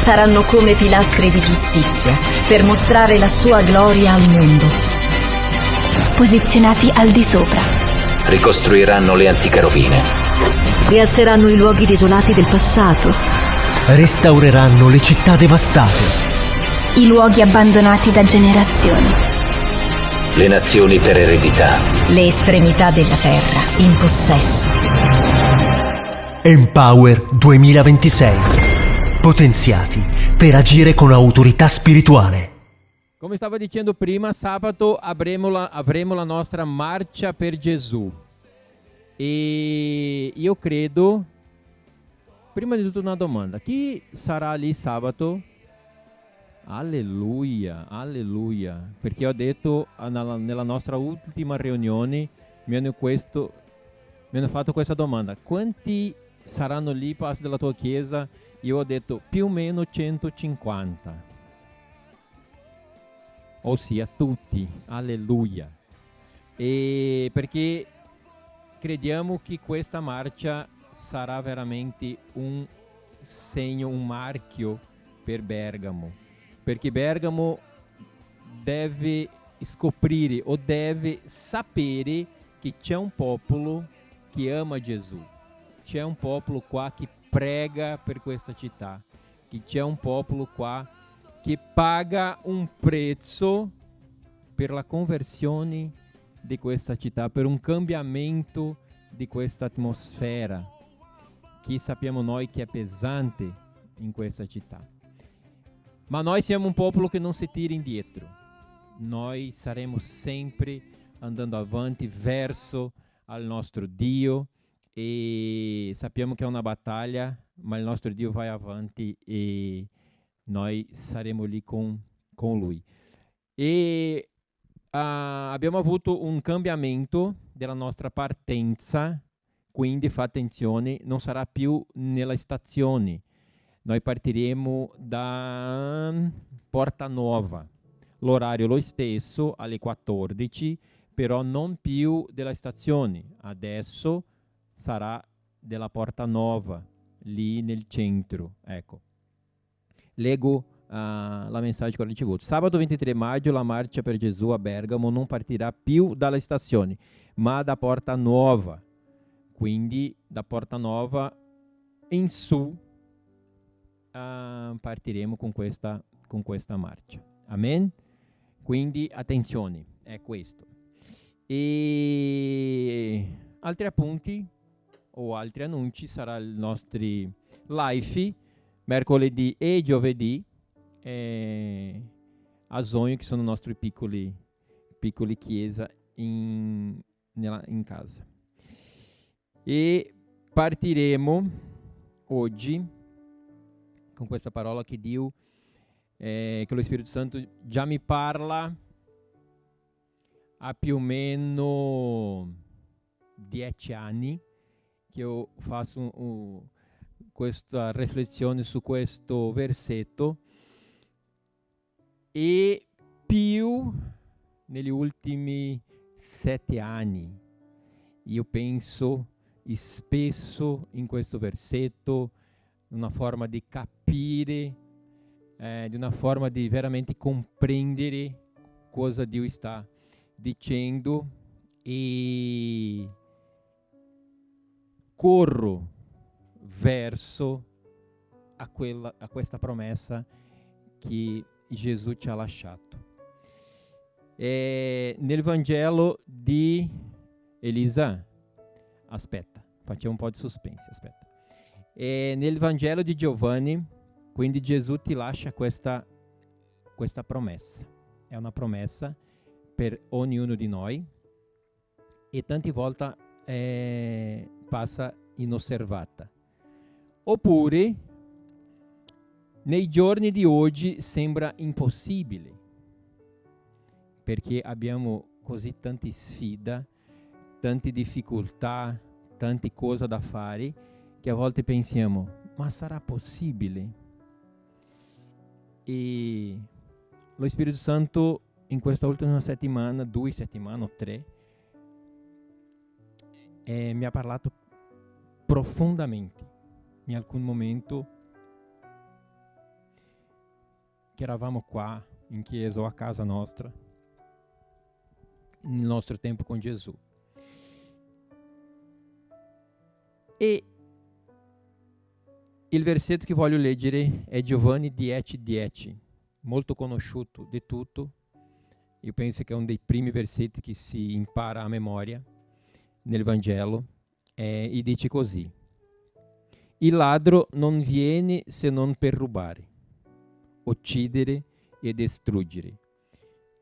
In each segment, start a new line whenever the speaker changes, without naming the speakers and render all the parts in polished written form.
saranno come pilastri di giustizia per mostrare la sua gloria al mondo.
Posizionati al di sopra.
Ricostruiranno le antiche rovine.
Rialzeranno i luoghi desolati del passato.
Restaureranno le città devastate.
I luoghi abbandonati da generazioni.
Le nazioni per eredità.
Le estremità della terra in possesso.
Empower 2026. Potenziati per agire con autorità spirituale.
Come stavo dicendo prima, sabato avremo la nostra marcia per Gesù. E io credo, prima di tutto una domanda: chi sarà lì sabato? Alleluia, alleluia, perché ho detto nella nostra ultima riunione mi hanno fatto questa domanda: quanti saranno lì, passi della tua chiesa? Io ho detto più o meno 150, ossia tutti, alleluia. E perché crediamo che questa marcia sarà veramente un segno, un marchio per Bergamo, perché Bergamo deve scoprire o deve sapere che c'è un popolo che ama Gesù, c'è un popolo qua che prega per questa città, che c'è un popolo qua che paga un prezzo per la conversione di questa città, per un cambiamento di questa atmosfera che sappiamo noi che è pesante in questa città. Ma noi siamo un popolo che non si tira indietro. Noi saremo sempre andando avanti verso al nostro Dio, e sappiamo che è una battaglia, ma il nostro Dio vai avanti e noi saremo lì con Lui. E abbiamo avuto un cambiamento della nostra partenza, quindi fate attenzione, non sarà più nella stazione. Noi partiremo da Porta Nuova, l'orario è lo stesso, alle 14, però non più della stazione, adesso sarà della Porta Nuova, lì nel centro. Ecco, leggo la mensagem che ho ricevuto. Sabato 23 maggio la marcia per Gesù a Bergamo non partirà più dalla stazione, ma da Porta Nuova. Quindi da Porta Nuova in su partiremo con questa marcia. Amen? Quindi attenzione, è questo. E altri appunti o altri annunci sarà il nostro live mercoledì e giovedì a Zonho, che sono i nostri piccoli chiesa in casa. E partiremo oggi con questa parola che Dio, che lo Spirito Santo già mi parla ha più o meno 10 anni che io faccio questa riflessione su questo versetto, e più negli ultimi 7 anni io penso spesso in questo versetto, una forma di capire, di una forma di veramente comprendere cosa Dio sta dicendo, e corro verso a questa promessa che Gesù ci ha lasciato. Nel Vangelo di Elisa, aspetta, facciamo un po' di suspense, aspetta. Nel Vangelo di Giovanni, quindi Gesù ti lascia questa promessa. È una promessa per ognuno di noi, e tante volte passa inosservata. Oppure, nei giorni di oggi sembra impossibile, perché abbiamo così tante sfide, tante difficoltà, tante cose da fare, che a volte pensiamo, ma sarà possibile? E lo Spirito Santo in questa ultima settimana, 2 settimane o 3, mi ha parlato profondamente in alcun momento, che eravamo qua in chiesa o a casa nostra, nel nostro tempo con Gesù. E il versetto che voglio leggere è Giovanni 10:10, molto conosciuto di tutto. Io penso che è uno dei primi versetti che si impara a memoria nel Vangelo, e dice così: il ladro non viene se non per rubare, uccidere e distruggere.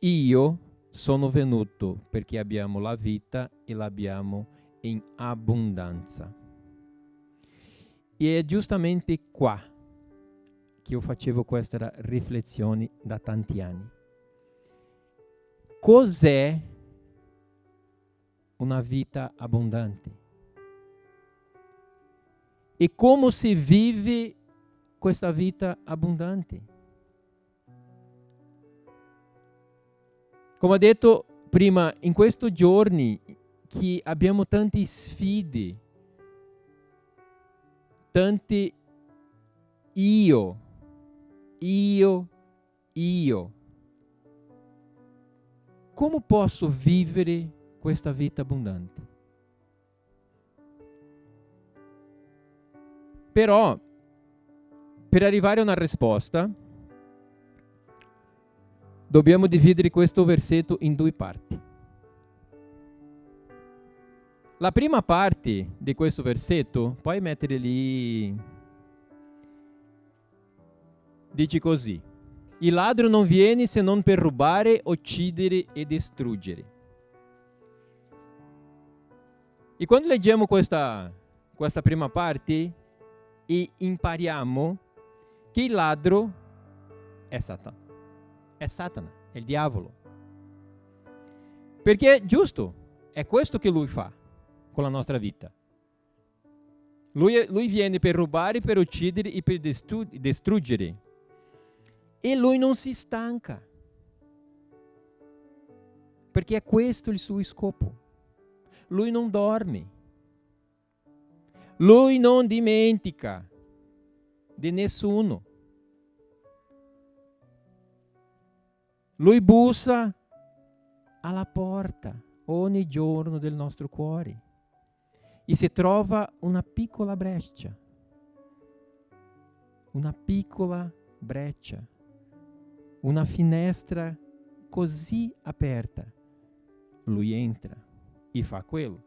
Io sono venuto perché abbiamo la vita e l'abbiamo in abbondanza. E è giustamente qua che io facevo questa riflessione da tanti anni. Cos'è una vita abbondante? E come si vive questa vita abbondante? Come ho detto prima, in questi giorni che abbiamo tante sfide, tanti io. Come posso vivere questa vita abbondante? Però, per arrivare a una risposta, dobbiamo dividere questo versetto in due parti. La prima parte di questo versetto, puoi mettere lì, dice così: il ladro non viene se non per rubare, uccidere e distruggere. E quando leggiamo questa prima parte e impariamo che il ladro è Satana. È Satana, è il diavolo. Perché è giusto, è questo che lui fa con la nostra vita. Lui viene per rubare, per uccidere e per distruggere. E lui non si stanca. Perché è questo il suo scopo. Lui non dorme. Lui non dimentica di nessuno. Lui bussa alla porta ogni giorno del nostro cuore e si trova una piccola breccia, una finestra così aperta. Lui entra e fa quello: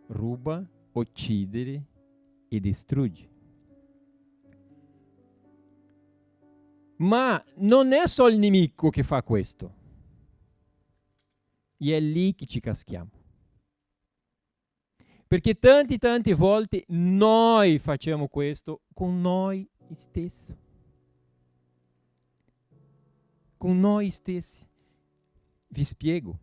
ruba, uccidere e distrugge. Ma non è solo il nemico che fa questo. E è lì che ci caschiamo. Perché tante volte noi facciamo questo con noi stessi. Con noi stessi. Vi spiego.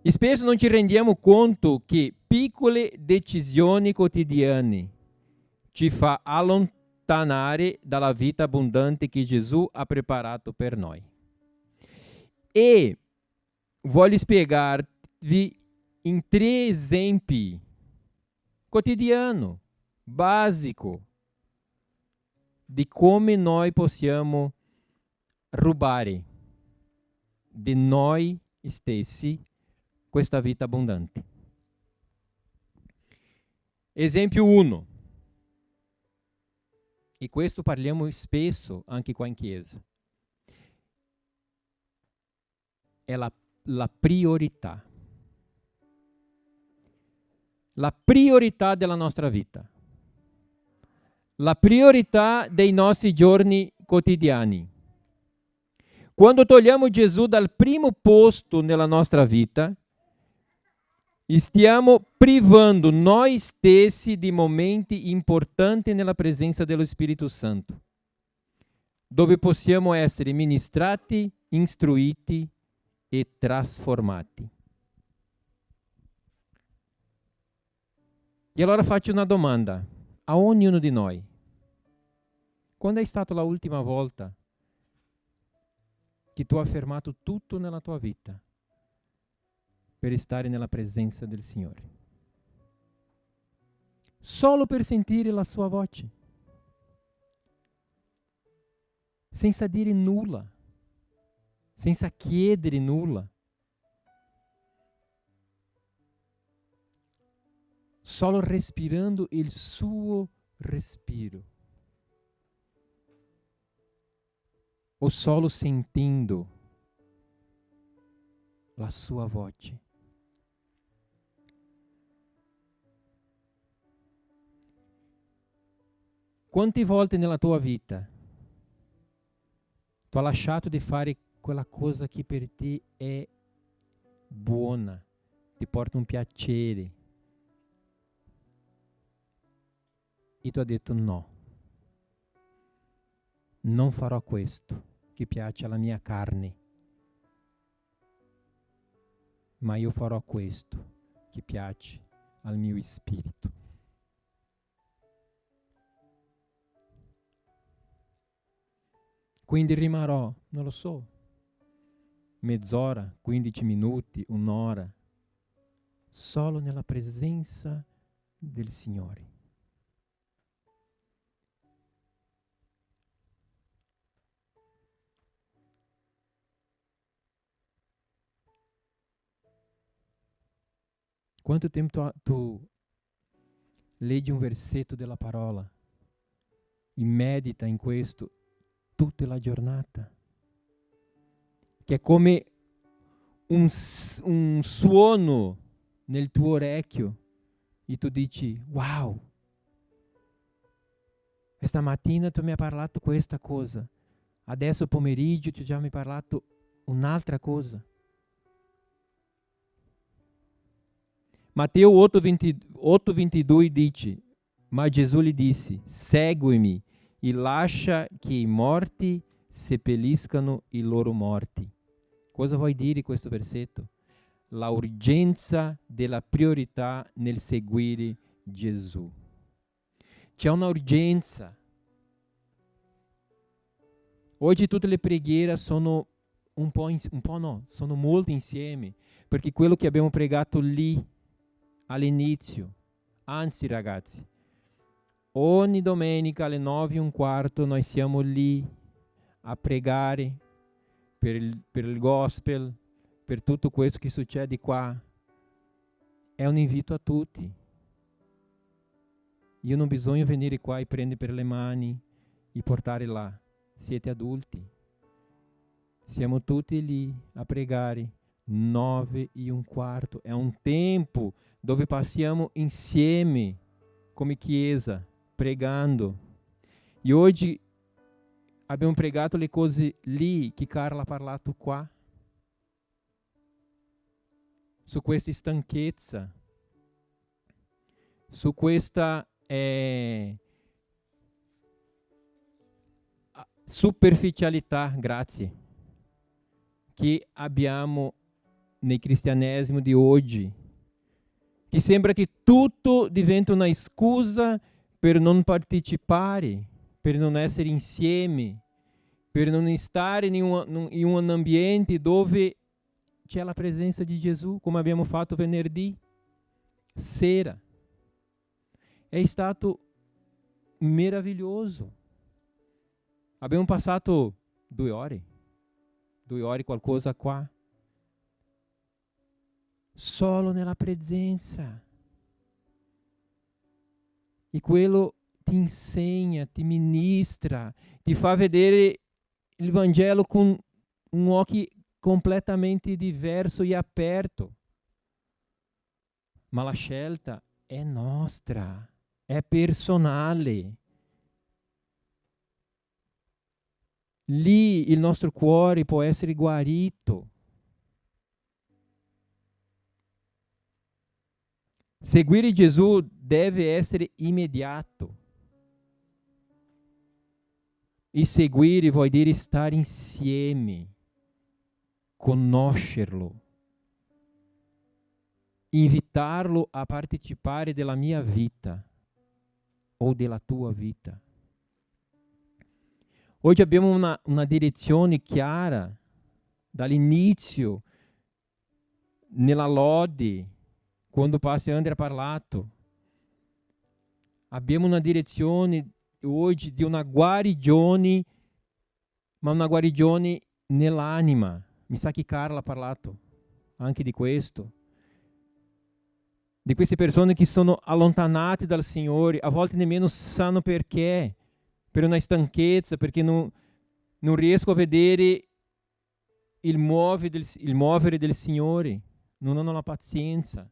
E spesso non ci rendiamo conto che piccole decisioni quotidiane ci fa allontanare dalla vita abbondante che Gesù ha preparato per noi. E voglio spiegarvi in 3 esempi quotidiano, básico, di come noi possiamo rubare di noi stessi questa vita abbondante. Esempio 1. E questo parliamo spesso anche qua in chiesa. È la priorità. La priorità della nostra vita. La priorità dei nostri giorni quotidiani. Quando togliamo Gesù dal primo posto nella nostra vita, stiamo privando noi stessi di momenti importanti nella presenza dello Spirito Santo, dove possiamo essere ministrati, istruiti e trasformati. E allora faccio una domanda a ognuno di noi. Quando è stata l'ultima volta che tu hai fermato tutto nella tua vita per stare nella presenza del Signore? solo per sentire la sua voce, senza dire nulla, senza chiedere nulla, solo respirando il suo respiro, o solo sentendo la sua voce. Quante volte nella tua vita tu hai lasciato di fare quella cosa che per te è buona, ti porta un piacere, e tu hai detto no, non farò questo che piace alla mia carne, ma io farò questo che piace al mio spirito. Quindi rimarrò, non lo so, mezz'ora, 15 minuti, un'ora, solo nella presenza del Signore. Quanto tempo tu leggi un versetto della parola e medita in questo tutta la giornata? Che è come un suono nel tuo orecchio e tu dici, wow, questa mattina tu mi hai parlato questa cosa, adesso pomeriggio tu già mi hai parlato un'altra cosa. Matteo 8:22 dice, ma Gesù gli disse, seguimi e lascia che i morti seppelliscano i loro morti. Cosa vuoi dire questo versetto? La urgenza della priorità nel seguire Gesù. C'è una urgenza. Oggi tutte le preghiere sono sono molto insieme, perché quello che abbiamo pregato lì all'inizio, anzi ragazzi, ogni domenica alle 9:15 noi siamo lì a pregare per il gospel, per tutto questo che succede qua. È un invito a tutti. Io non bisogna venire qua e prendere per le mani e portare là. Siete adulti. Siamo tutti lì a pregare 9:15. È un tempo dove passiamo insieme come chiesa, pregando. E oggi abbiamo pregato le cose lì che Carla ha parlato qua, su questa stanchezza, su questa superficialità, grazie, che abbiamo nel cristianesimo di oggi, che sembra che tutto diventa una scusa per non partecipare, per non essere insieme, per non stare in un ambiente dove c'è la presenza di Gesù, come abbiamo fatto venerdì sera. È stato meraviglioso. Abbiamo passato 2 ore qualcosa qua, solo nella presenza. E quello ti insegna, ti ministra, ti fa vedere il Vangelo con un occhio completamente diverso e aperto. Ma la scelta è nostra, è personale. Lì il nostro cuore può essere guarito. Seguire Gesù deve essere immediato. E seguire vuol dire stare insieme, conoscerlo, invitarlo a partecipare della mia vita o della tua vita. Oggi abbiamo una direzione chiara dall'inizio, nella lode, quando o pastor André ha parlato. Abbiamo una direzione oggi di una guarigione, ma una guarigione nell'anima. Mi sa che Carla ha parlato anche di questo. Di queste persone che sono allontanate dal Signore, a volte nemmeno sanno perché, per una stanchezza, perché non riesco a vedere il muovere del Signore, non hanno la pazienza.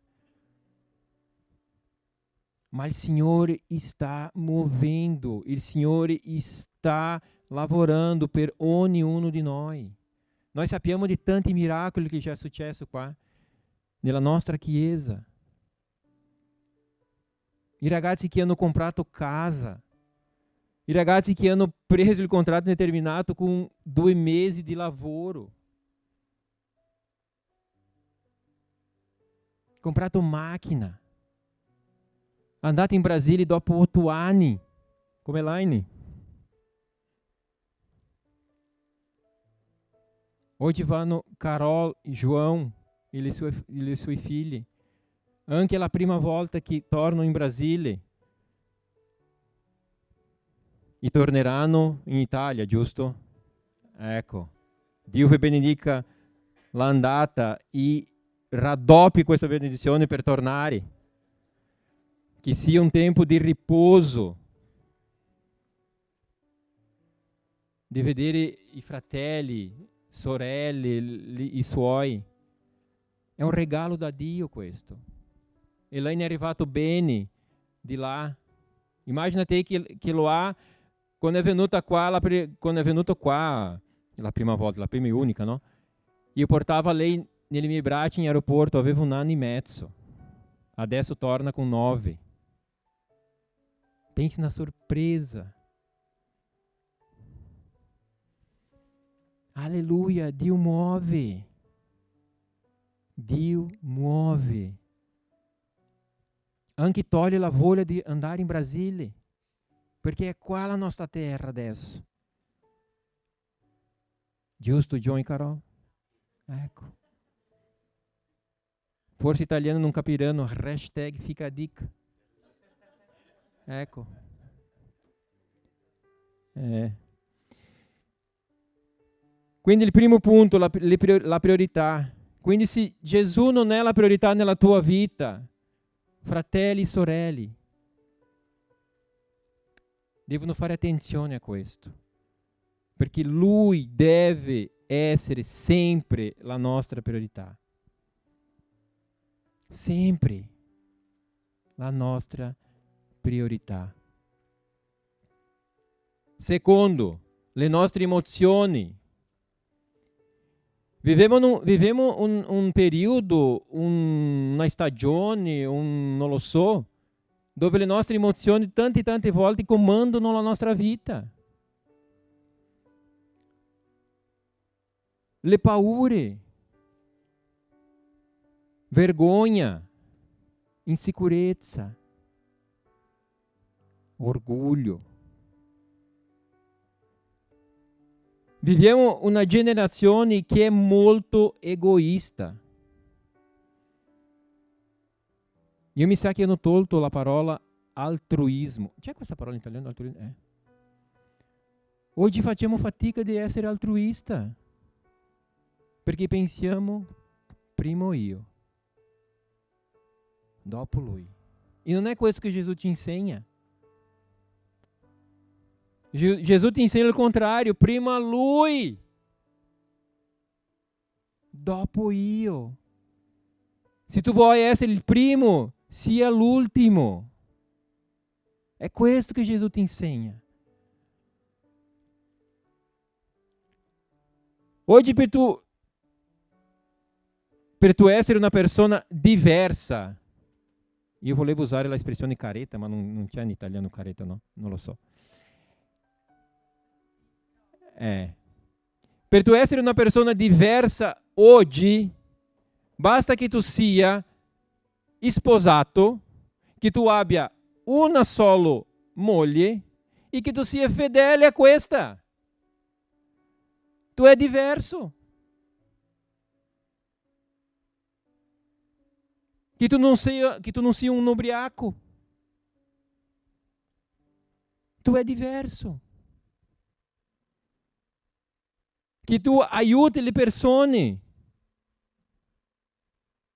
Ma il Signore sta muovendo, il Signore sta lavorando per ognuno di noi. Noi sappiamo di tanti miracoli che già è successo qua, nella nostra chiesa. I ragazzi che hanno comprato casa, i ragazzi che hanno preso il contratto indeterminato con 2 mesi di lavoro, comprato macchina, andate in Brasile dopo 8 anni, come Laine. Oggi vanno Carol, João e le sue figlie. Anche la prima volta che tornano in Brasile. E torneranno in Italia, giusto? Ecco. Dio vi benedica l'andata e raddoppi questa benedizione per tornare. Che sia un tempo di riposo. Di vedere i fratelli, sorelle, i suoi. È un regalo da Dio questo. E lei è arrivato bene di là. Immagina te che lo ha quando è venuto qua la prima volta, la prima e unica, no? Io portavo lei nei miei bracci in aeroporto, aveva 1 anno e mezzo. Adesso torna con 9. Pense na surpresa. Aleluia, Dio muove. Dio muove. Anche toglie la voglia di andare in Brasile, perché è qua la nostra terra adesso. Giusto, John e Carol? Ecco. Forse italiano non capiranno, hashtag fica a dica. Ecco. Quindi il primo punto, la priorità. Quindi se Gesù non è la priorità nella tua vita, fratelli e sorelle, devono fare attenzione a questo, perché Lui deve essere sempre la nostra priorità. Sempre la nostra priorità. Secondo, le nostre emozioni. Vivemo un periodo, una stagione, non lo so, dove le nostre emozioni tante volte comandano la nostra vita. Le paure, vergogna, insicurezza, orgoglio. Viviamo una generazione che è molto egoista. Io mi sa che hanno tolto la parola altruismo. C'è questa parola in italiano? Altruismo? Oggi facciamo fatica di essere altruista, perché pensiamo primo io, dopo lui. E non è questo che Gesù ti insegna. Gesù ti insegna il contrario, prima lui, dopo io. Se tu vuoi essere il primo, sia l'ultimo. È questo che Gesù ti insegna. Oggi per tu essere una persona diversa, io volevo usare l'espressione careta, ma non c'è in italiano careta, no? Non lo so. Per tu essere una persona diversa oggi, basta che tu sia sposato, che tu abbia una sola moglie e che tu sia fedele a questa. Tu è diverso. Che tu non sia un ubriaco. Tu è diverso. Che tu aiuti le persone.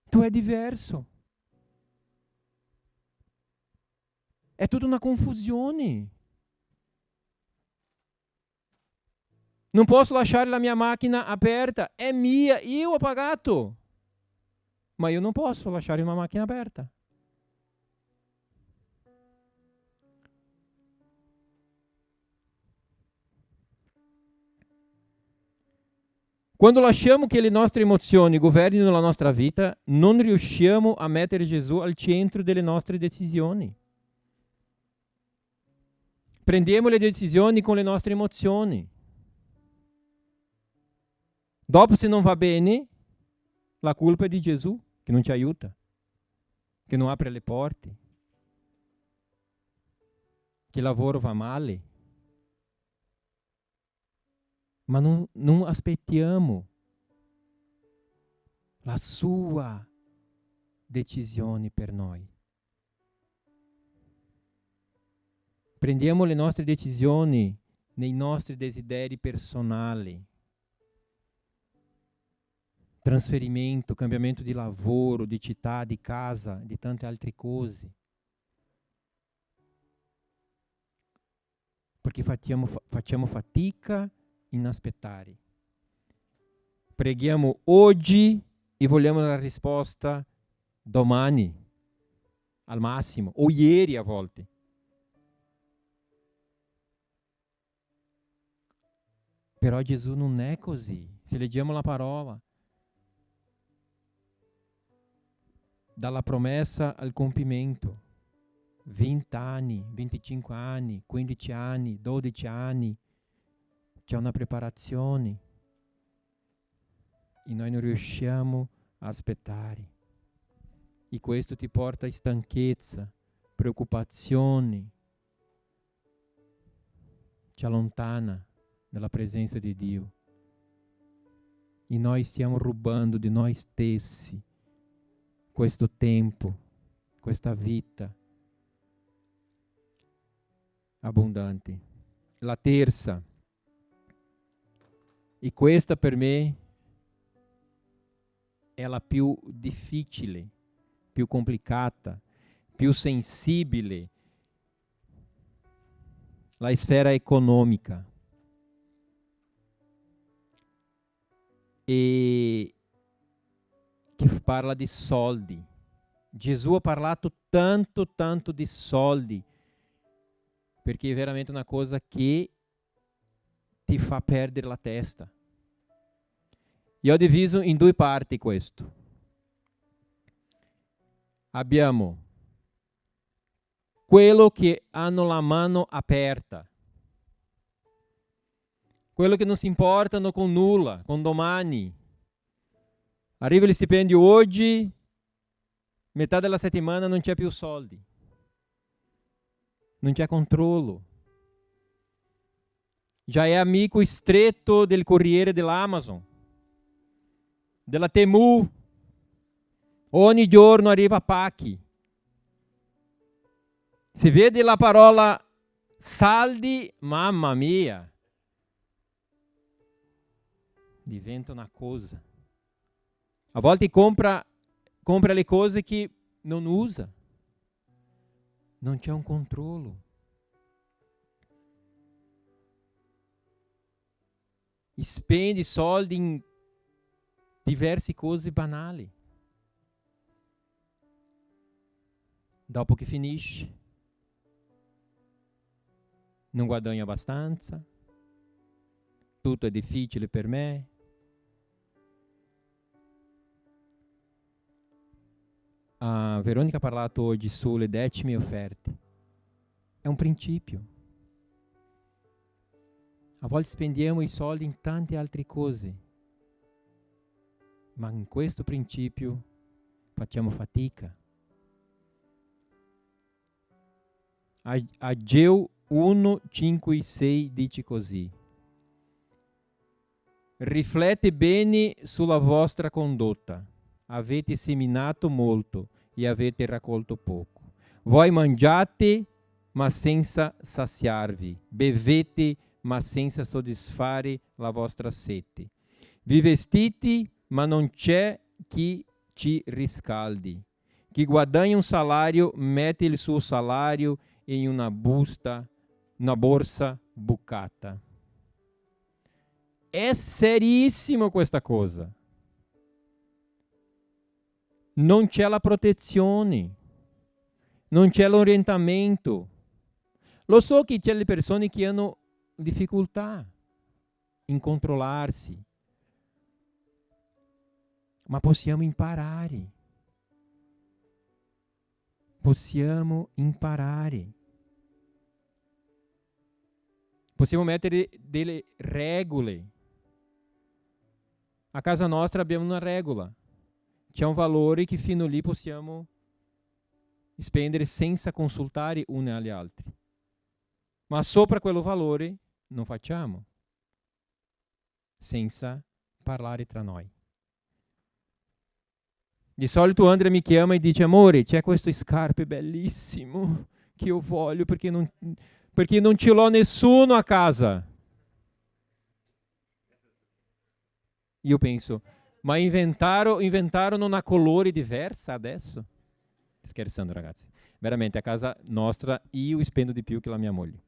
Tu è diverso. È tutta una confusione. Non posso lasciare la mia macchina aperta, è mia, io ho pagato. Ma io non posso lasciare una macchina aperta. Quando lasciamo che le nostre emozioni governino la nostra vita, non riusciamo a mettere Gesù al centro delle nostre decisioni. Prendiamo le decisioni con le nostre emozioni. Dopo, se non va bene, la colpa è di Gesù, che non ci aiuta, che non apre le porte, che il lavoro va male. Ma non aspettiamo la sua decisione per noi. Prendiamo le nostre decisioni nei nostri desideri personali. Trasferimento, cambiamento di lavoro, di città, di casa, di tante altre cose. Perché facciamo fatica in aspettare. Preghiamo oggi e vogliamo la risposta domani, al massimo, o ieri a volte. Però Gesù non è così. Se leggiamo la parola, dalla promessa al compimento, 20 anni, 25 anni, 15 anni, 12 anni, c'è una preparazione e noi non riusciamo a aspettare. E questo ti porta a stanchezza, preoccupazioni, ci allontana dalla presenza di Dio. E noi stiamo rubando di noi stessi questo tempo, questa vita abbondante. La terza, e questa per me è la più difficile, più complicata, più sensibile, la sfera economica. E che parla di soldi. Gesù ha parlato tanto di soldi, perché è veramente una cosa che ti fa perdere la testa. Io ho diviso in due parti questo. Abbiamo quello che hanno la mano aperta, quello che non si importano con nulla, con domani. Arriva il stipendio oggi, metà della settimana non c'è più soldi, non c'è controllo. Già è amico stretto del corriere dell'Amazon, della Temu. Ogni giorno arriva pacchi. Se vede la parola saldi, mamma mia, diventa una cosa. A volte compra le cose che non usa. Non c'è un controllo. E spende soldi in diverse cose banali. Dopo che finisce, non guadagno abbastanza, tutto è difficile per me. Veronica ha parlato oggi sulle 10 offerte. È un principio. A volte spendiamo i soldi in tante altre cose, ma in questo principio facciamo fatica. Ageo 1, 5 e 6 dice così: riflette bene sulla vostra condotta. Avete seminato molto e avete raccolto poco. Voi mangiate ma senza saziarvi. Bevete, ma senza soddisfare la vostra sete. Vi vestite, ma non c'è chi ci riscaldi. Chi guadagna un salario mette il suo salario in una borsa bucata. È serissimo questa cosa. Non c'è la protezione, non c'è l'orientamento. Lo so che c'è le persone che hanno difficoltà in controllarsi, ma possiamo imparare. Possiamo imparare. Possiamo mettere delle regole. A casa nostra abbiamo una regola. C'è un valore che fino lì possiamo spendere senza consultare une agli altri. Ma sopra quello valore non facciamo. Senza parlare tra noi. Di solito Andrea mi chiama e dice: amore, c'è questo scarpe bellissimo che io voglio perché non ce l'ho nessuno a casa. Io penso, ma inventarono una colore diversa adesso? Scherzando, ragazzi. Veramente a casa nostra io spendo di più che la mia moglie.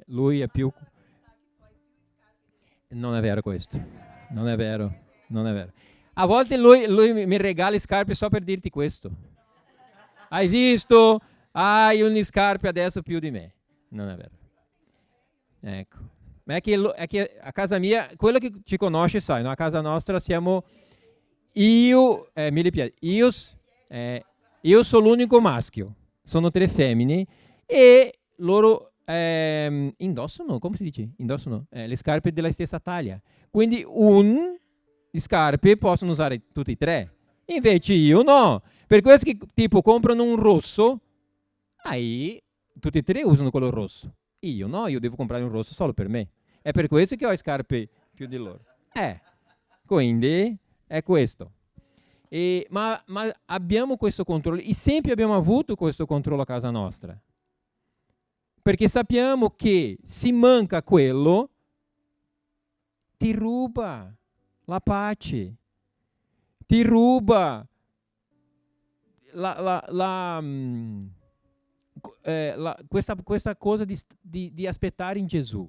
Lui è più... Non è vero questo. Non è vero. A volte lui mi regala scarpe só per dirti questo. Hai visto? Hai un scarpe adesso più di me. Non è vero. Ecco. Ma è che a casa mia, quello che ci conosce sai, no? A casa nostra siamo io sono l'unico maschio, sono 3 femmine e loro indossano, come si dice? Indossano le scarpe della stessa taglia. Quindi scarpe possono usare tutti e 3. Invece io no. Per questo che tipo comprano un rosso, tutti e 3 usano quello rosso. Io no, io devo comprare un rosso solo per me. È per questo che ho scarpe più di loro. Quindi è questo. Ma abbiamo questo controllo e sempre abbiamo avuto questo controllo a casa nostra. Perché sappiamo che se manca quello, ti ruba la pace, ti ruba questa cosa di aspettare in Gesù.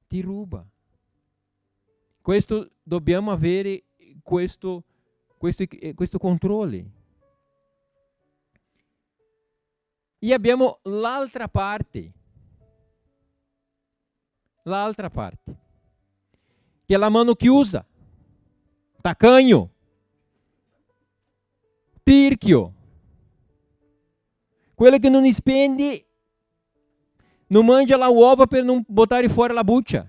Ti ruba. Questo dobbiamo avere questo controllo. E abbiamo l'altra parte, che è la mano chiusa, tacanho, tirchio, quello che non spende, non mangia la uova per non buttare fuori la buccia.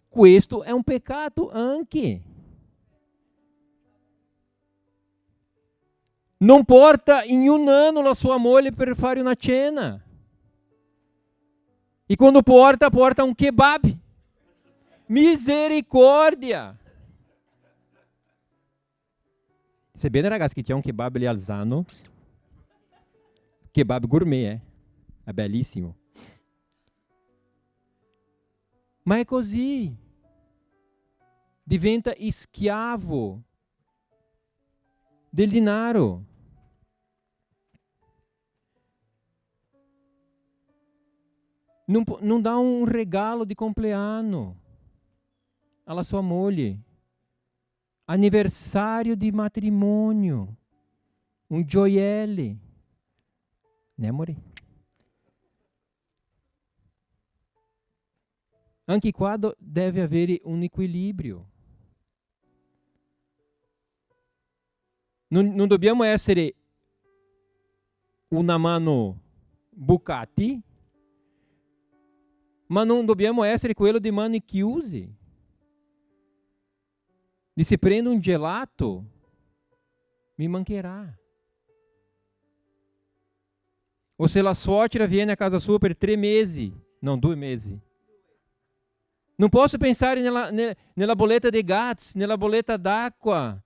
Questo è un peccato anche. Non porta in un anno la sua moglie per fare una cena. E quando porta un kebab. Misericórdia! Sebbene, ragazzi, che c'è un kebab lì Alzano. Kebab gourmet, è bellissimo. Ma è così. Diventa schiavo del denaro. Non dà un regalo di compleanno alla sua moglie, anniversario di matrimonio, un gioiello, né amore? Anche qua deve avere un equilibrio. Non dobbiamo essere una mano bucati, ma non dobbiamo essere quello di mani chiuse. E se prendo un gelato, mi mancherà. O se la suocera viene a casa sua per 3 mesi, não 2 mesi. Non posso pensare nella boleta di gas, nella boleta d'acqua.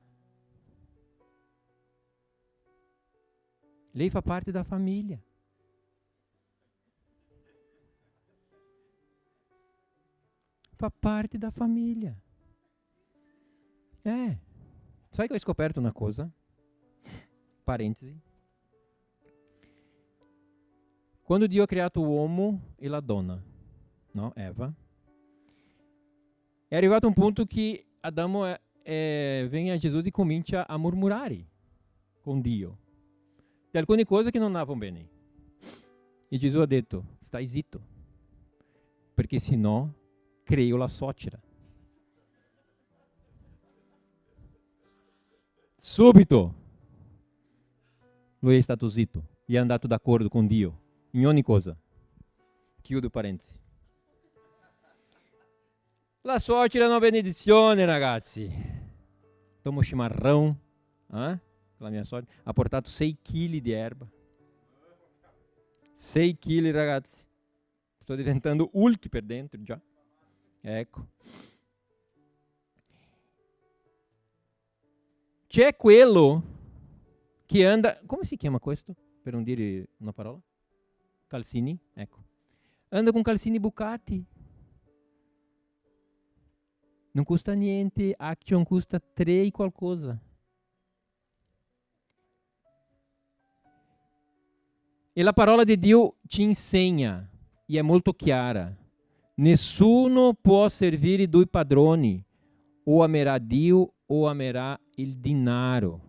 Lei fa parte da famiglia. Fa parte da famiglia. Sai che ho scoperto una cosa? Parentesi. Quando Dio ha creato l'uomo e la donna, no? Eva, è arrivato un punto che Adamo viene a Gesù e comincia a murmurare con Dio di alcune cose che non andavano bene. E Gesù ha detto, stai zitto, perché sennò creo la suocera. Subito lui è stato zitto e è andato d'accordo con Dio in ogni cosa. Chiudo parentesi. La suocera è una benedizione, ragazzi. Tomo chimarrão, la mia suocera ha portato 6 kg di erba. 6 kg, ragazzi. Sto diventando Hulk per dentro già. Ecco. C'è quello che anda... Come si chiama questo? Per non dire una parola? Calzini? Ecco. Anda con calzini bucati. Non costa niente, Action costa 3 e qualcosa. E la parola di Dio ci insegna, e è molto chiara, nessuno può servire 2 padroni, o amerà Dio o amerà il denaro.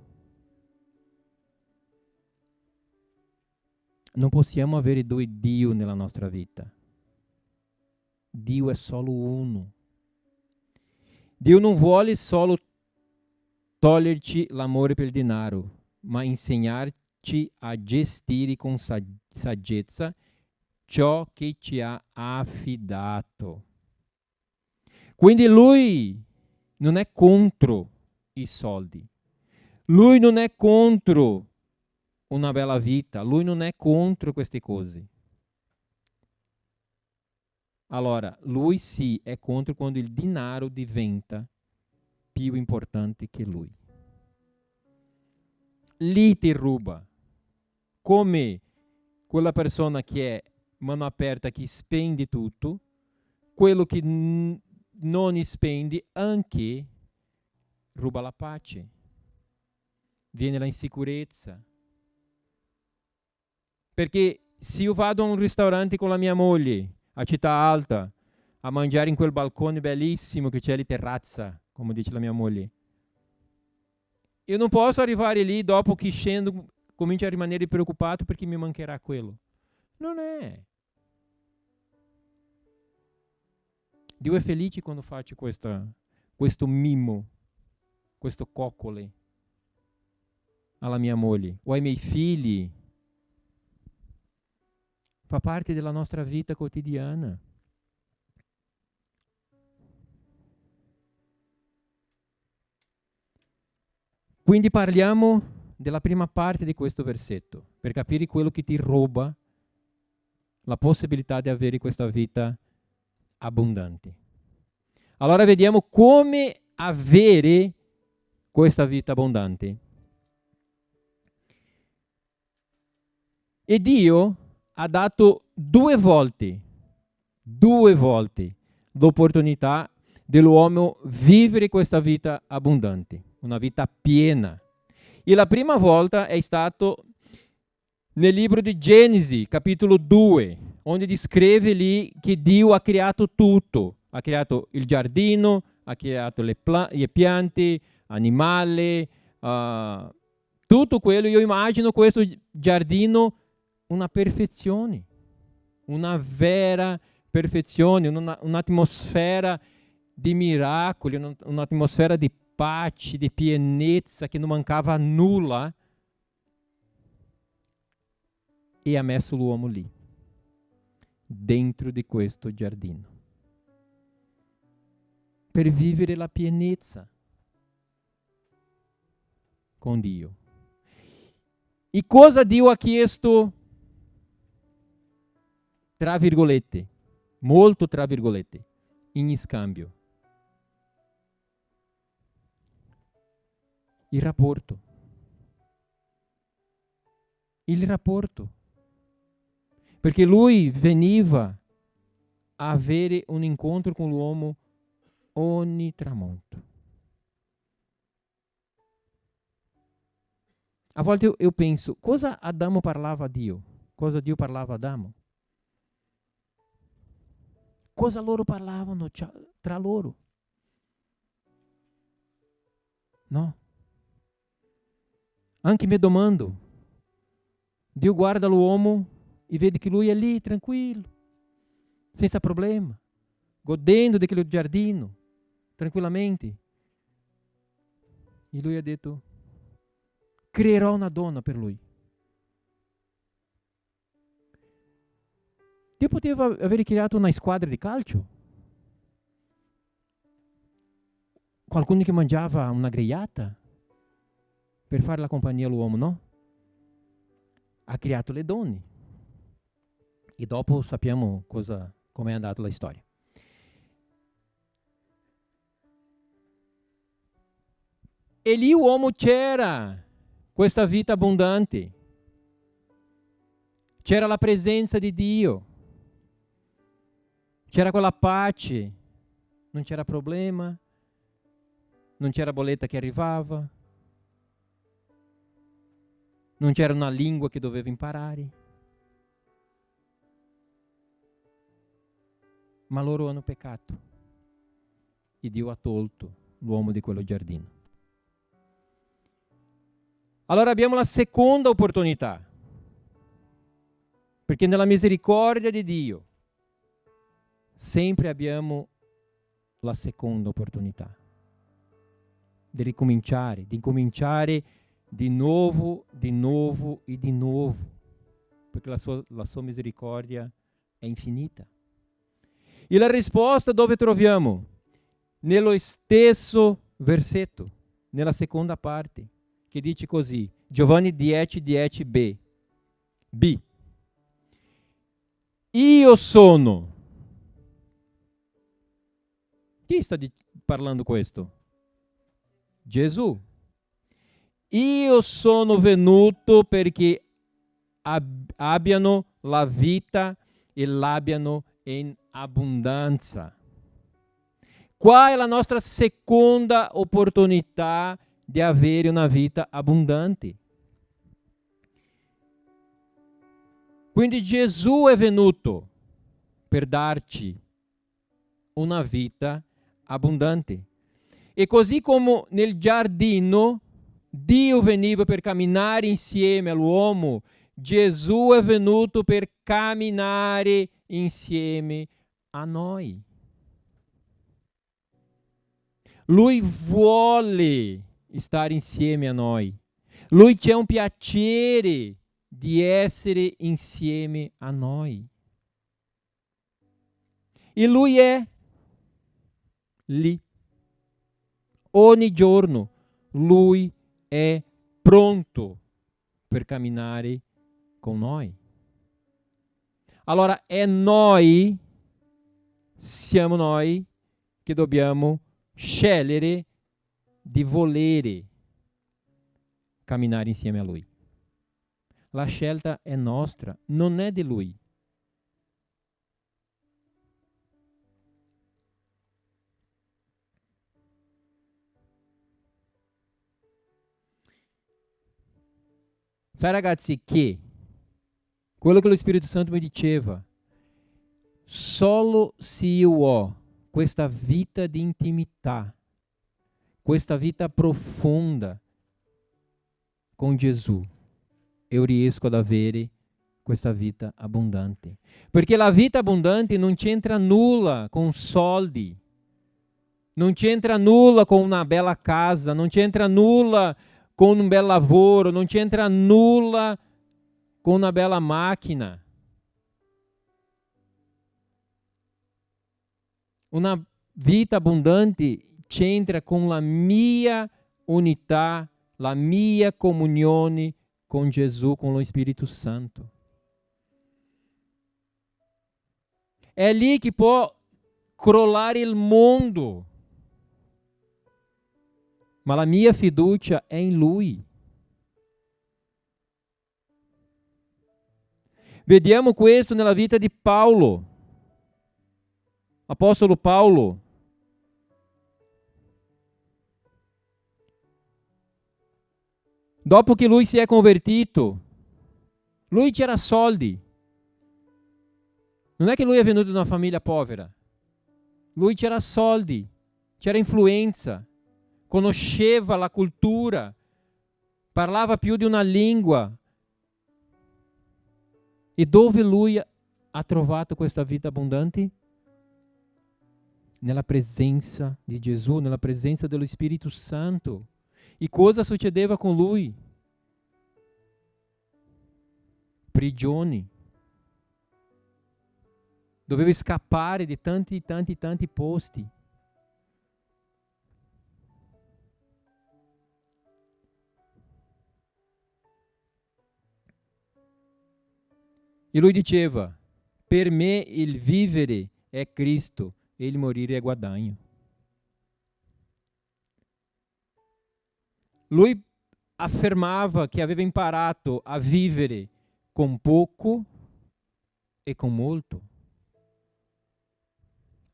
Non possiamo avere 2 Dio nella nostra vita. Dio è solo uno. Dio non vuole solo toglierci l'amore per il denaro, ma insegnarci a gestire con saggezza ciò che ci ha affidato. Quindi lui non è contro i soldi, lui non è contro una bella vita, lui non è contro queste cose. Allora, lui sì è contro quando il denaro diventa più importante che lui. Lì ti ruba, come quella persona che è mano aperta, che spende tutto, quello che non spende anche ruba la pace, viene la insicurezza. Perché se io vado a un ristorante con la mia moglie, a Città Alta, a mangiare in quel balcone bellissimo che c'è lì, terrazza, come dice la mia moglie, io non posso arrivare lì dopo che scendo, comincio a rimanere preoccupato perché mi mancherà quello. Non è. Dio è felice quando faccio questo mimo, questo coccole alla mia moglie o ai miei figli. Fa parte della nostra vita quotidiana. Quindi parliamo della prima parte di questo versetto, per capire quello che ti ruba la possibilità di avere questa vita abbondante. Allora vediamo come avere questa vita abbondante. E Dio ha dato 2 volte l'opportunità dell'uomo vivere questa vita abbondante, una vita piena. E la prima volta è stato nel libro di Genesi, capitolo 2, onde descreve lì che Dio ha creato tutto. Ha creato il giardino, ha creato le piante, animali, tutto quello. Io immagino questo giardino una perfezione, una vera perfezione, un'atmosfera di miracoli, un'atmosfera di pace, di pienezza, che non mancava nulla. E ha messo l'uomo lì, dentro di questo giardino, per vivere la pienezza con Dio. E cosa Dio ha chiesto? Tra virgolette, molto tra virgolette, in scambio. Il rapporto. il rapporto. Perché lui veniva a avere un incontro con l'uomo ogni tramonto. A volte eu penso, cosa Adamo parlava a Dio? Cosa Dio parlava a Adamo? Cosa loro parlavano tra loro? No. Anche mi domando, Dio guarda l'uomo e vede che lui è lì, tranquillo, senza problema, godendo daquele giardino, tranquillamente. E lui ha detto, creerò una donna per lui. Dio poteva aver creato una squadra di calcio. Qualcuno che mangiava una grigliata per fare la compagnia all'uomo, no? Ha creato le donne. E dopo sappiamo come è andata la storia. E lì l'uomo c'era questa vita abbondante. C'era la presenza di Dio. C'era quella pace. Non c'era problema. Non c'era bolletta che arrivava. Non c'era una lingua che doveva imparare. Ma loro hanno peccato. E Dio ha tolto l'uomo di quello giardino. Allora abbiamo la seconda opportunità. Perché nella misericordia di Dio sempre abbiamo la seconda opportunità di ricominciare, di incominciare di nuovo e di nuovo, perché la sua misericordia è infinita. E la risposta dove troviamo? Nello stesso versetto, nella seconda parte, che dice così, Giovanni 10:10b. B. Io sono. Chi sta parlando questo? Gesù. Io sono venuto perché abbiano la vita e l'abbiano in abbondanza. Qual è la nostra seconda opportunità di avere una vita abbondante? Quindi Gesù è venuto per darci una vita abbondante. E così come nel giardino Dio veniva per camminare insieme all'uomo, Gesù è venuto per camminare insieme a noi. Lui vuole stare insieme a noi. Lui c'è un piacere di essere insieme a noi. E Lui è lì. Ogni giorno Lui è pronto per camminare con noi. Allora siamo noi che dobbiamo scegliere di volere camminare insieme a Lui. La scelta è nostra, non è di Lui. Sai ragazzi che quello che lo Spirito Santo mi diceva, solo se io ho questa vita di intimità, questa vita profonda con Gesù, eu riesco ad avere questa vita abbondante. Perché la vita abbondante non c'entra nulla con soldi, non c'entra nulla con una bella casa, non c'entra nulla con un bel lavoro, non c'entra nulla con una bella macchina. Una vita abbondante c'entra con la mia unità, la mia comunione con Gesù, con lo Spirito Santo. È lì che può crollare il mondo. Ma la mia fiducia è in Lui. Vediamo questo nella vita di Paolo, Apostolo Paolo. Dopo che lui si è convertito, lui c'era soldi. Non è che lui è venuto da una famiglia povera. Lui c'era soldi, c'era influenza, conosceva la cultura, parlava più di una lingua. E dove lui ha trovato questa vita abbondante? Nella presenza di Gesù, nella presenza dello Spirito Santo. E cosa succedeva con lui? Prigioni. Doveva scappare di tanti posti. E lui diceva: per me il vivere è Cristo e il morire è guadagno. Lui affermava che aveva imparato a vivere con poco e con molto.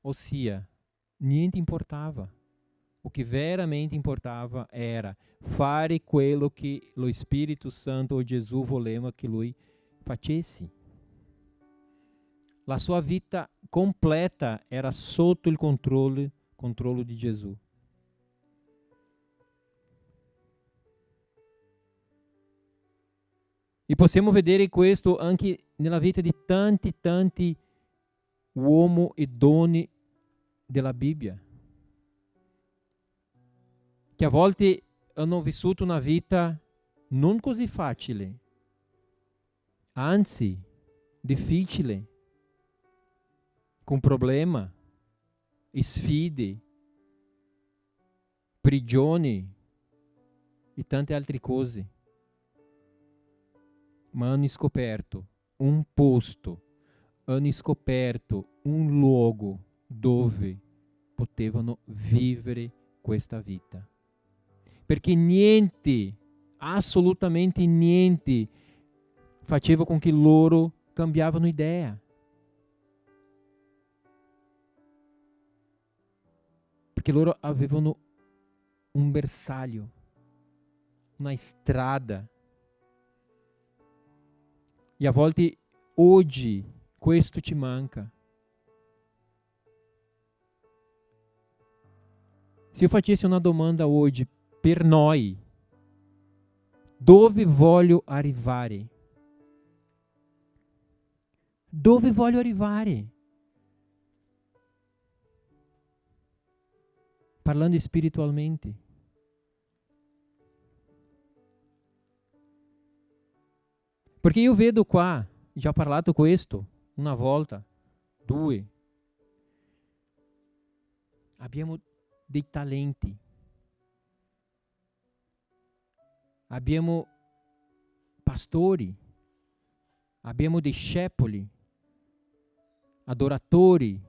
Ossia, niente importava. O che veramente importava era fare quello che lo Spirito Santo o Gesù voleva che lui facesse. La sua vita completa era sotto il controllo di Gesù. E possiamo vedere questo anche nella vita di tanti uomini e donne della Bibbia, che a volte hanno vissuto una vita non così facile, anzi difficile, con problemi, sfide, prigioni e tante altre cose. Ma hanno scoperto un posto, hanno scoperto un luogo dove potevano vivere questa vita. Perché niente, assolutamente niente, faceva con che loro cambiavano idea. Perché loro avevano un bersaglio, una strada. E a volte oggi questo ci manca. Se eu facesse una domanda oggi per noi, dove voglio arrivare? Dove voglio arrivare? Parlando spiritualmente. Perché io vedo qua, già parlato questo, una volta, due. Abbiamo dei talenti. Abbiamo pastori. Abbiamo discepoli, adoratori.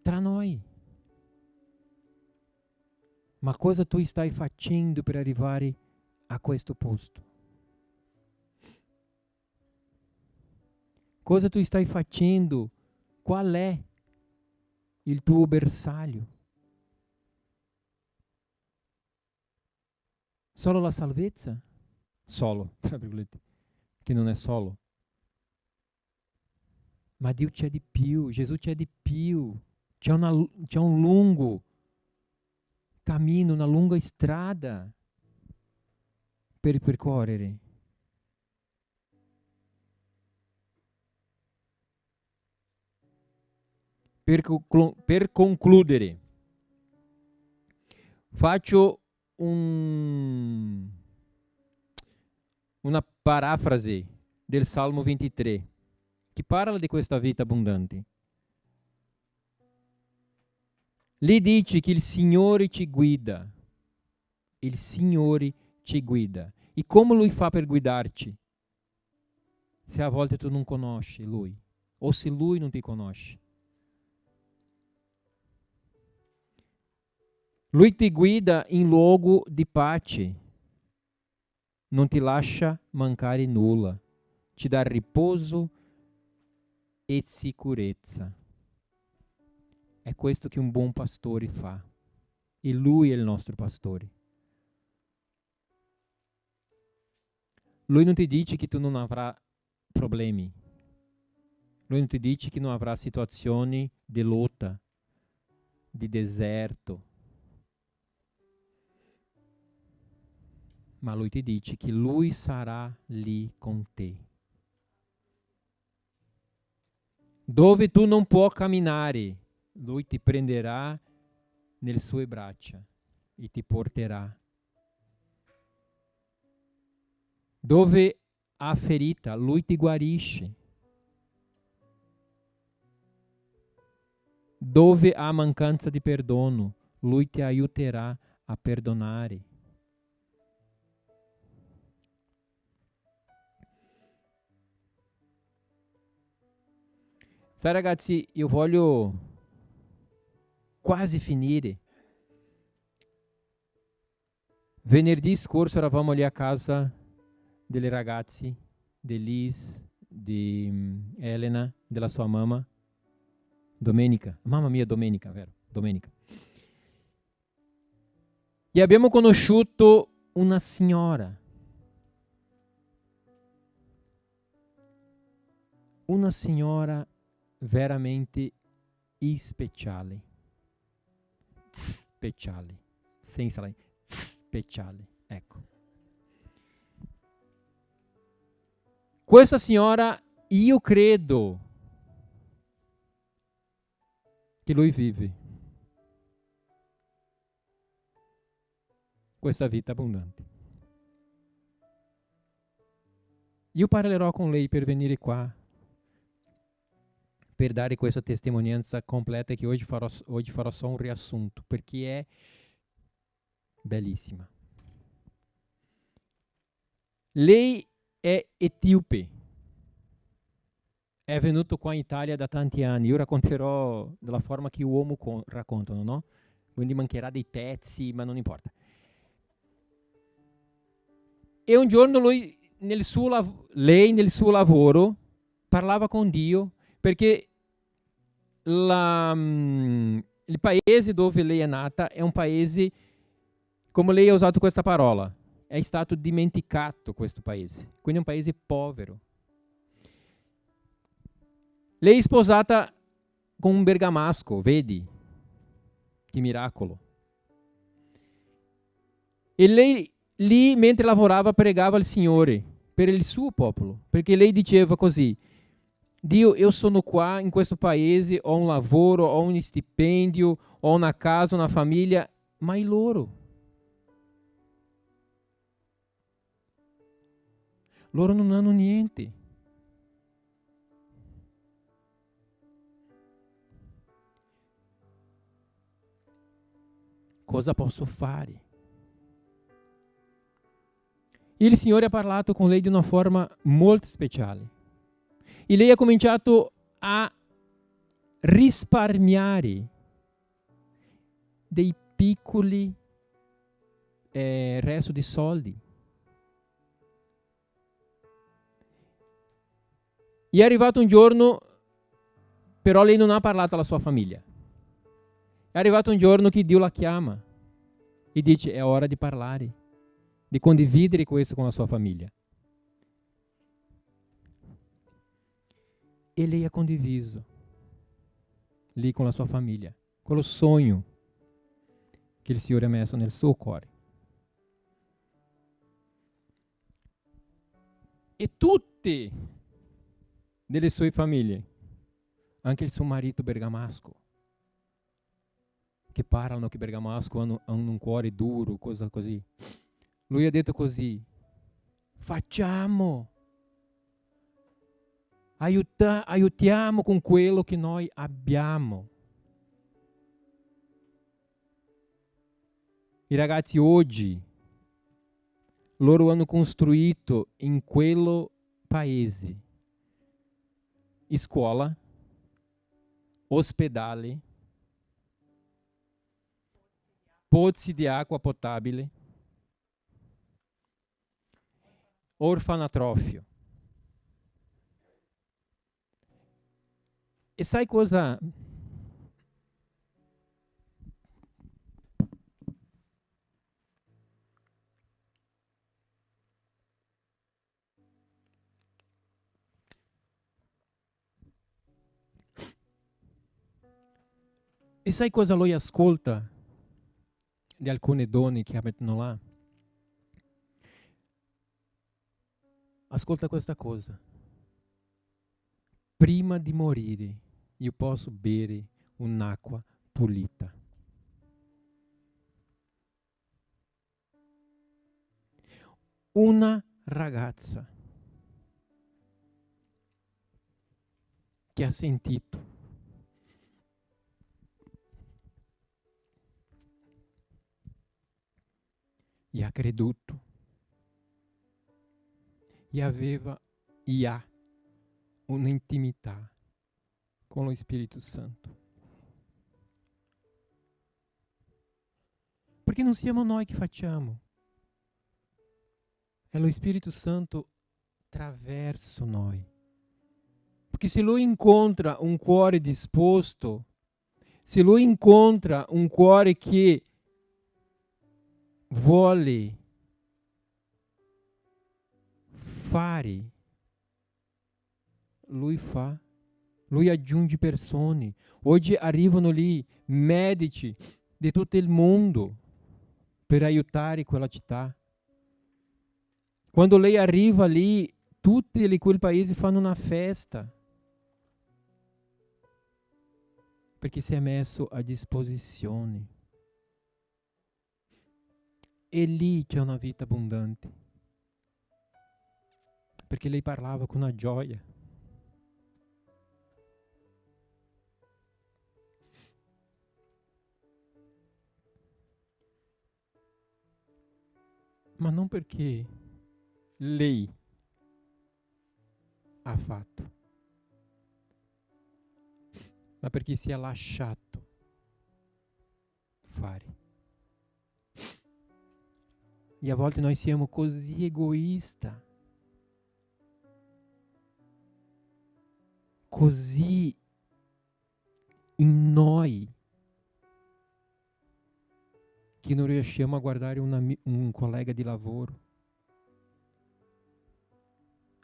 Tra noi. Ma cosa tu stai facendo per arrivare a questo posto? Cosa tu stai facendo? Qual è il tuo bersaglio? Solo la salvezza? Solo, tra virgolette, che non è solo. Ma Dio c'è di più, Gesù c'è di più. C'è un lungo cammino, una lunga strada per percorrere. Per concludere, faccio una parafrase del Salmo 23, che parla di questa vita abbondante. Lì dice che il Signore ci guida. Il Signore ci guida. E come Lui fa per guidarci? Se a volte tu non conosci Lui, o se Lui non ti conosce. Lui ti guida in luogo di pace, non ti lascia mancare nulla, ti dà riposo e sicurezza. È questo che un buon pastore fa. E lui è il nostro pastore. Lui non ti dice che tu non avrai problemi. Lui non ti dice che non avrai situazioni di lotta, di deserto. Ma lui ti dice che lui sarà lì con te. Dove tu non puoi camminare, lui ti prenderà nelle sue braccia e ti porterà. Dove ha ferita, lui ti guarisce. Dove ha mancanza di perdono, lui ti aiuterà a perdonare. Sai ragazzi, io voglio quasi finire. Venerdì scorso eravamo lì a casa delle ragazzi, di Liz, di Elena, della sua mamma. Domenica, mamma mia, domenica, vero? Domenica. E abbiamo conosciuto una signora. Una signora veramente speciale. Speciale. Senza la speciale. Ecco. Questa signora, io credo che lui vive questa vita abbondante. Io parlerò con lei per venire qua, per dare questa testimonianza completa, che oggi farò só un riassunto, perché è bellissima. Lei è etiope, è venuto qua in Italia da tanti anni. Io racconterò della forma che uomini raccontano, no? Quindi mancherà dei pezzi, ma non importa. E un giorno lei nel suo lavoro parlava con Dio, perché il paese dove lei è nata è un paese, come lei ha usato questa parola, è stato dimenticato questo paese, quindi è un paese povero. Lei è sposata con un bergamasco, vedi? Che miracolo. E lei lì, mentre lavorava, pregava il Signore per il suo popolo, perché lei diceva così: Dio, eu sono qua in questo paese, ho un lavoro, ho un stipendio, ho una casa, una famiglia, ma e loro? Loro non hanno niente. Cosa posso fare? Il Signore ha parlato con lei di una forma molto speciale. E lei ha cominciato a risparmiare dei piccoli resto di soldi. E è arrivato un giorno, però lei non ha parlato alla sua famiglia. È arrivato un giorno che Dio la chiama e dice: è ora di parlare, di condividere questo con la sua famiglia. E lei ha condiviso lì con la sua famiglia quello sogno che il Signore ha messo nel suo cuore. E tutte delle sue famiglie, anche il suo marito bergamasco, che parlano che bergamasco hanno un cuore duro, cosa così. Lui ha detto così: facciamo, aiutiamo con quello che noi abbiamo. I ragazzi oggi, loro hanno costruito in quello paese scuola, ospedali, pozzi di acqua potabile, orfanatrofio. E sai cosa? E sai cosa lui ascolta di alcune donne che abitano là? Ascolta questa cosa. Prima di morire, io posso bere un'acqua pulita. Una ragazza che ha sentito e ha creduto e ha un'intimità con lo Spirito Santo. Perché non siamo noi che facciamo, è lo Spirito Santo attraverso noi. Perché se lui incontra un cuore disposto, se lui incontra un cuore che vuole fare, lui fa, lui aggiunge persone. Oggi arrivano lì medici di tutto il mondo per aiutare quella città. Quando lei arriva lì, tutti di quel paese fanno una festa, perché si è messo a disposizione. E lì c'è una vita abbondante, perché lei parlava con una gioia. Ma non perché lei ha fatto, ma perché si è lasciato fare. E a volte noi siamo così egoisti, così in noi, che non riusciamo a guardare un collega di lavoro,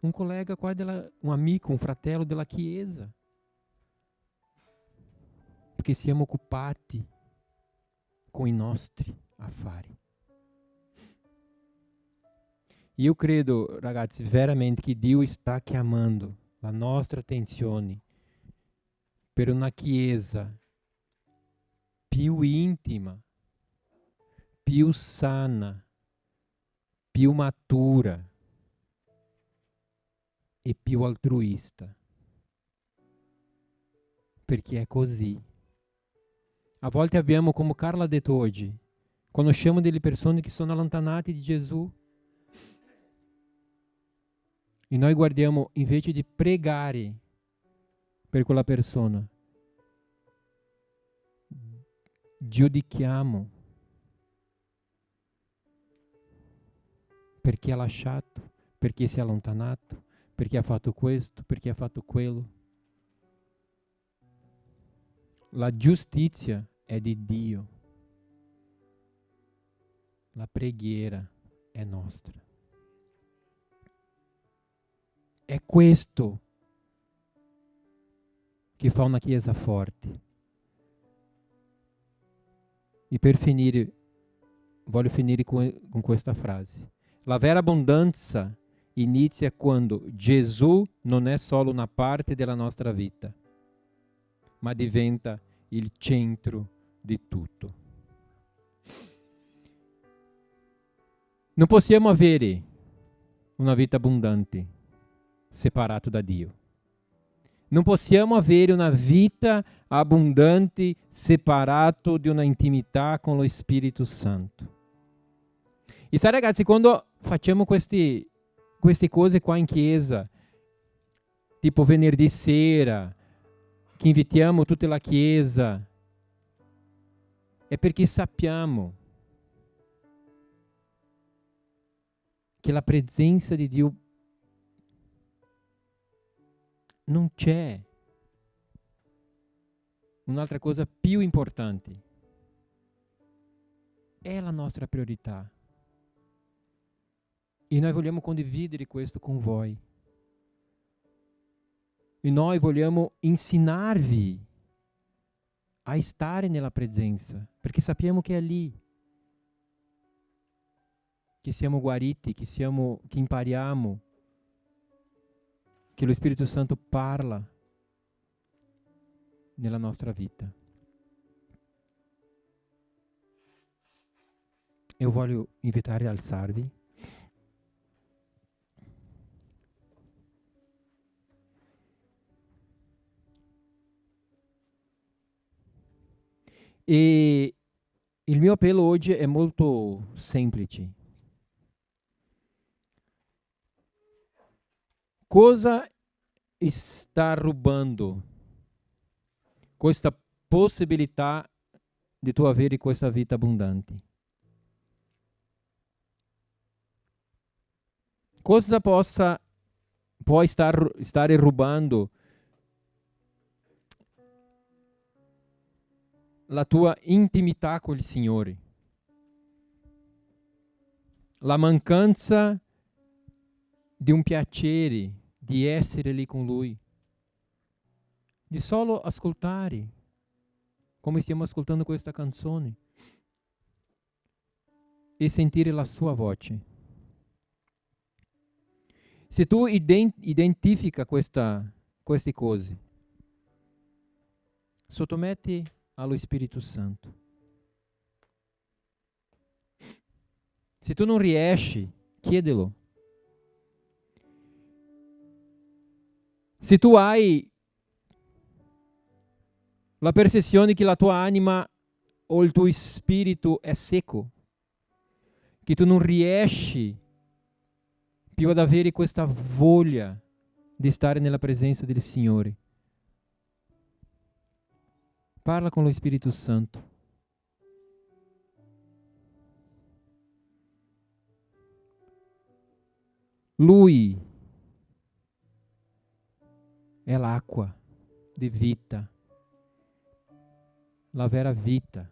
un collega qua un amico, un fratello della chiesa, perché siamo occupati con i nostri affari. Io credo, ragazzi, veramente che Dio sta chiamando la nostra attenzione per una chiesa più intima, più sana, più matura e più altruista. Perché è così. A volte abbiamo, come Carla ha detto oggi, conosciamo delle persone che sono allontanate di Gesù e noi guardiamo, invece di pregare per quella persona, giudichiamo perché ha lasciato, perché si è allontanato, perché ha fatto questo, perché ha fatto quello. La giustizia è di Dio. La preghiera è nostra. È questo che fa una chiesa forte. E per finire, voglio finire con questa frase. La vera abbondanza inizia quando Gesù non è solo una parte della nostra vita, ma diventa il centro di tutto. Non possiamo avere una vita abbondante separato da Dio. Non possiamo avere una vita abbondante separato di una intimità con lo Spirito Santo. E sai, ragazzi, quando facciamo queste cose qua in chiesa, tipo venerdì sera, che invitiamo tutta la chiesa, è perché sappiamo che la presenza di Dio non c'è un'altra cosa più importante. È la nostra priorità. E noi vogliamo condividere questo con voi. E noi vogliamo insegnarvi a stare nella presenza, perché sappiamo che è lì che siamo guariti, che impariamo, che lo Spirito Santo parla nella nostra vita. Eu voglio invitare a alzarvi. E il mio appello oggi è molto semplice. Cosa sta rubando questa possibilità di tu avere questa vita abbondante? Cosa può stare rubando la tua intimità con il Signore? La mancanza di un piacere di essere lì con Lui, di solo ascoltare, come stiamo ascoltando questa canzone, e sentire la sua voce. Se tu identifica queste cose, sottometti allo Spirito Santo. Se tu non riesci, chiedilo. Se tu hai la percezione che la tua anima o il tuo spirito è secco, che tu non riesci più ad avere questa voglia di stare nella presenza del Signore, parla con lo Spirito Santo. Lui è l'acqua di vita, la vera vita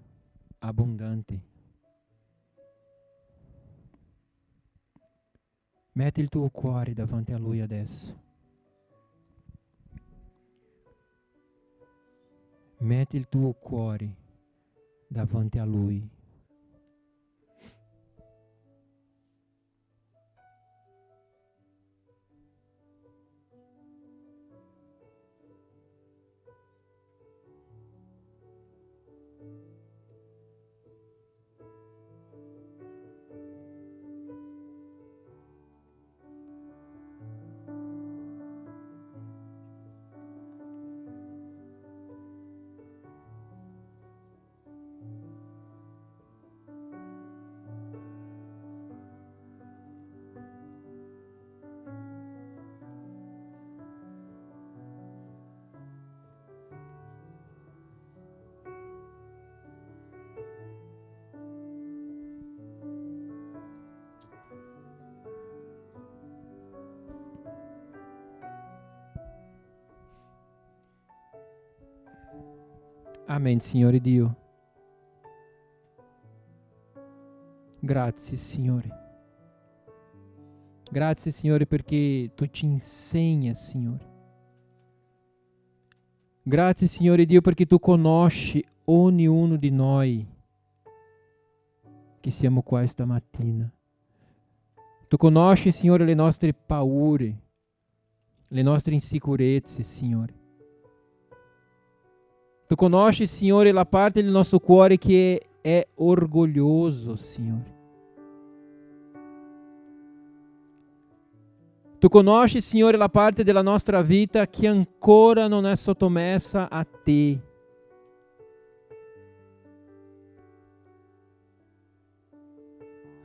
abbondante. Metti il tuo cuore davanti a Lui adesso. Metti il tuo cuore davanti a Lui. Amen, Signore Dio. Grazie, Signore. Grazie, Signore, perché Tu ci insegna, Signore. Grazie, Signore Dio, perché Tu conosci ognuno di noi che siamo qua stamattina. Tu conosci, Signore, le nostre paure, le nostre insicurezze, Signore. Tu conosci, Signore, la parte del nostro cuore che è orgoglioso, Signore. Tu conosci, Signore, la parte della nostra vita che ancora non è sottomessa a Te.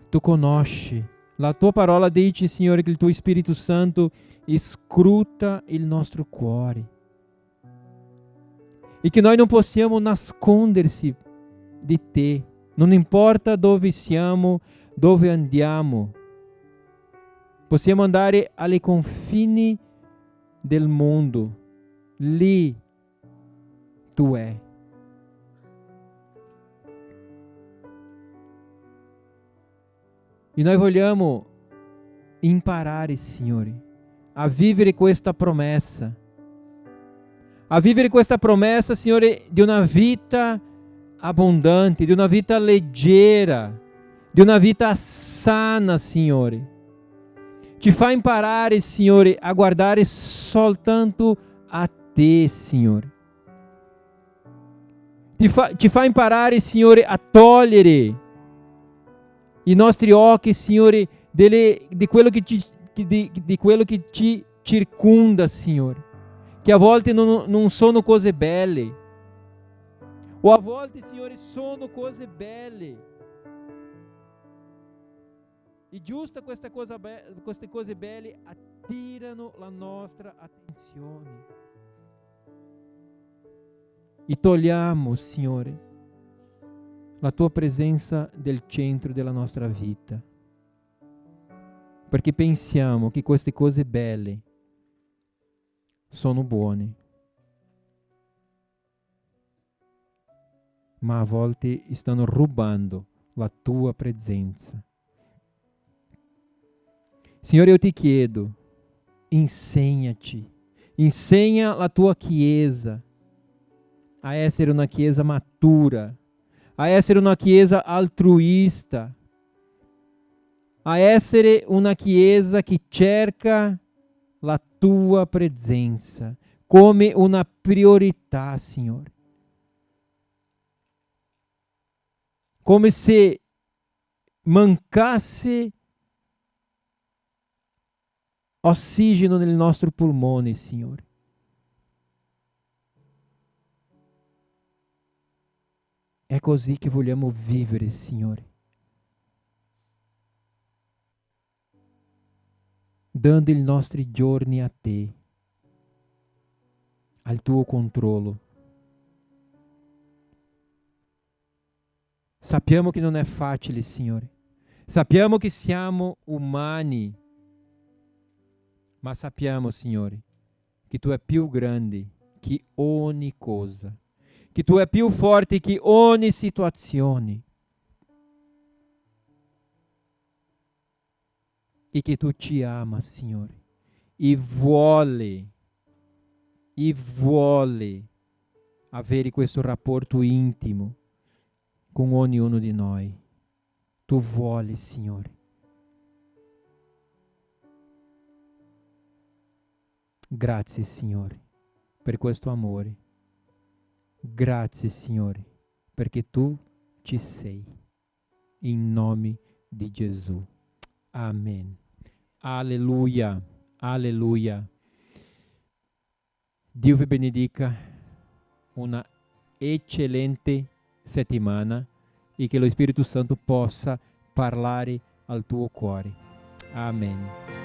Tu conosci. La Tua parola dice, Signore, che il Tuo Spirito Santo scruta il nostro cuore. E che noi non possiamo nascondersi di Te. Non importa dove siamo, dove andiamo. Possiamo andare alle confini del mondo. Lì tu è. E noi vogliamo imparare, Signore, a vivere questa promessa. A vivere questa promessa, Signore, di una vita abbondante, di una vita leggera, di una vita sana, Signore. Ci fa imparare, Signore, a guardare soltanto a Te, Signore. Ci fa imparare, Signore, a togliere i nostri occhi, Signore, di quello che ci circonda, Signore, che a volte non sono cose belle, o a volte, Signore, sono cose belle. E giusto queste cose belle attirano la nostra attenzione. E togliamo, Signore, la Tua presenza del centro della nostra vita. Perché pensiamo che queste cose belle sono buone. Ma a volte stanno rubando la Tua presenza. Signore, io ti chiedo, insegna la tua Chiesa a essere una Chiesa matura, a essere una Chiesa altruista, a essere una Chiesa che cerca la tua presenza come una priorità, Signore. Come se mancasse ossigeno nel nostro polmone, Signore. È così che vogliamo vivere, Signore. Dando i nostri giorni a Te, al Tuo controllo. Sappiamo che non è facile, Signore. Sappiamo che siamo umani. Ma sappiamo, Signore, che Tu è più grande che ogni cosa, che Tu è più forte che ogni situazione e che Tu ci ama, Signore, e vuole avere questo rapporto intimo con ognuno di noi. Tu vuole, Signore. Grazie, Signore, per questo amore. Grazie, Signore, perché Tu ci sei. In nome di Gesù. Amen. Alleluia. Alleluia. Dio vi benedica. Una eccellente settimana e che lo Spirito Santo possa parlare al tuo cuore. Amen.